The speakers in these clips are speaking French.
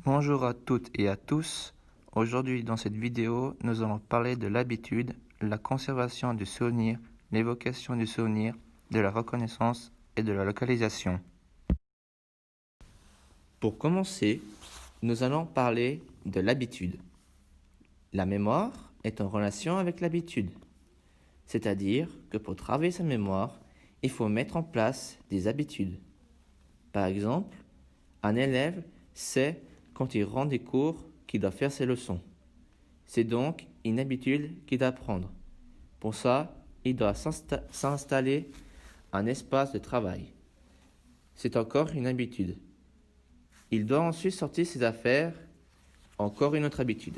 Bonjour à toutes et à tous. Aujourd'hui, dans cette vidéo, nous allons parler de l'habitude, la conservation du souvenir, l'évocation du souvenir, de la reconnaissance et de la localisation. Pour commencer, nous allons parler de l'habitude. La mémoire est en relation avec l'habitude, c'est-à-dire que pour travailler sa mémoire, il faut mettre en place des habitudes. Par exemple, un élève sait quand il rend des cours qu'il doit faire ses leçons. C'est donc une habitude qu'il doit prendre. Pour ça, il doit s'installer un espace de travail. C'est encore une habitude. Il doit ensuite sortir ses affaires, encore une autre habitude.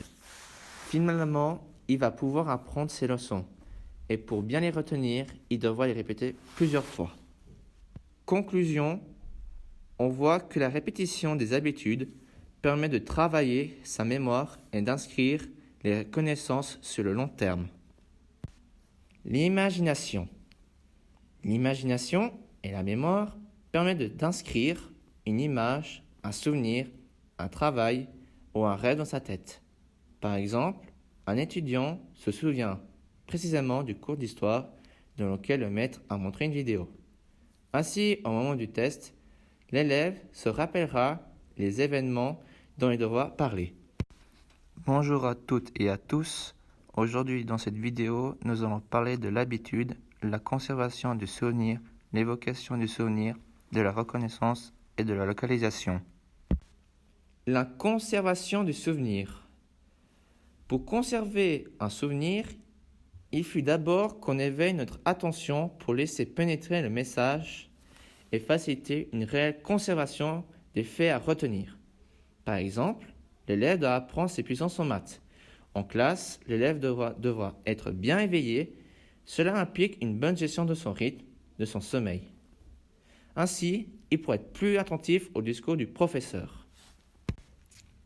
Finalement, il va pouvoir apprendre ses leçons. Et pour bien les retenir, il devra les répéter plusieurs fois. Conclusion, on voit que la répétition des habitudes permet de travailler sa mémoire et d'inscrire les connaissances sur le long terme. L'imagination. L'imagination et la mémoire permettent d'inscrire une image, un souvenir, un travail ou un rêve dans sa tête. Par exemple, un étudiant se souvient précisément du cours d'histoire dans lequel le maître a montré une vidéo. Ainsi, au moment du test, l'élève se rappellera les événements dont il devra parler. Bonjour à toutes et à tous. Aujourd'hui, dans cette vidéo, nous allons parler de l'habitude, la conservation du souvenir, l'évocation du souvenir, de la reconnaissance et de la localisation. La conservation du souvenir. Pour conserver un souvenir, il faut d'abord qu'on éveille notre attention pour laisser pénétrer le message et faciliter une réelle conservation des faits à retenir. Par exemple, l'élève doit apprendre ses puissances en maths. En classe, l'élève devra être bien éveillé. Cela implique une bonne gestion de son rythme, de son sommeil. Ainsi, il pourra être plus attentif au discours du professeur.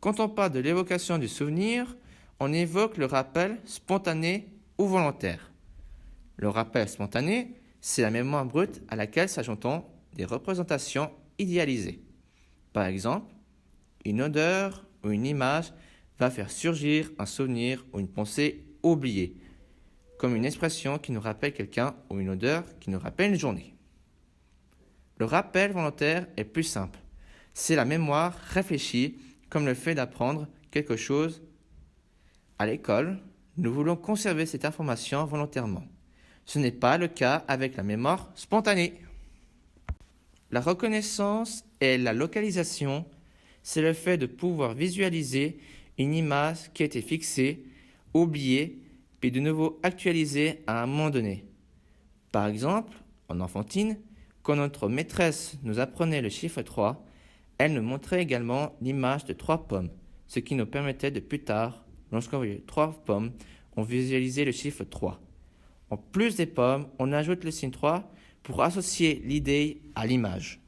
Quand on parle de l'évocation du souvenir, on évoque le rappel spontané ou volontaire. Le rappel spontané, c'est la mémoire brute à laquelle s'ajoutent des représentations idéalisées. Par exemple, une odeur ou une image va faire surgir un souvenir ou une pensée oubliée, comme une expression qui nous rappelle quelqu'un ou une odeur qui nous rappelle une journée. Le rappel volontaire est plus simple. C'est la mémoire réfléchie, comme le fait d'apprendre quelque chose à l'école. Nous voulons conserver cette information volontairement. Ce n'est pas le cas avec la mémoire spontanée. La reconnaissance et la localisation, c'est le fait de pouvoir visualiser une image qui a été fixée, oubliée, puis de nouveau actualisée à un moment donné. Par exemple, en enfantine, quand notre maîtresse nous apprenait le chiffre 3, elle nous montrait également l'image de 3 pommes, ce qui nous permettait de plus tard, lorsqu'on voyait 3 pommes, on visualisait le chiffre 3. En plus des pommes, on ajoute le signe 3 pour associer l'idée à l'image.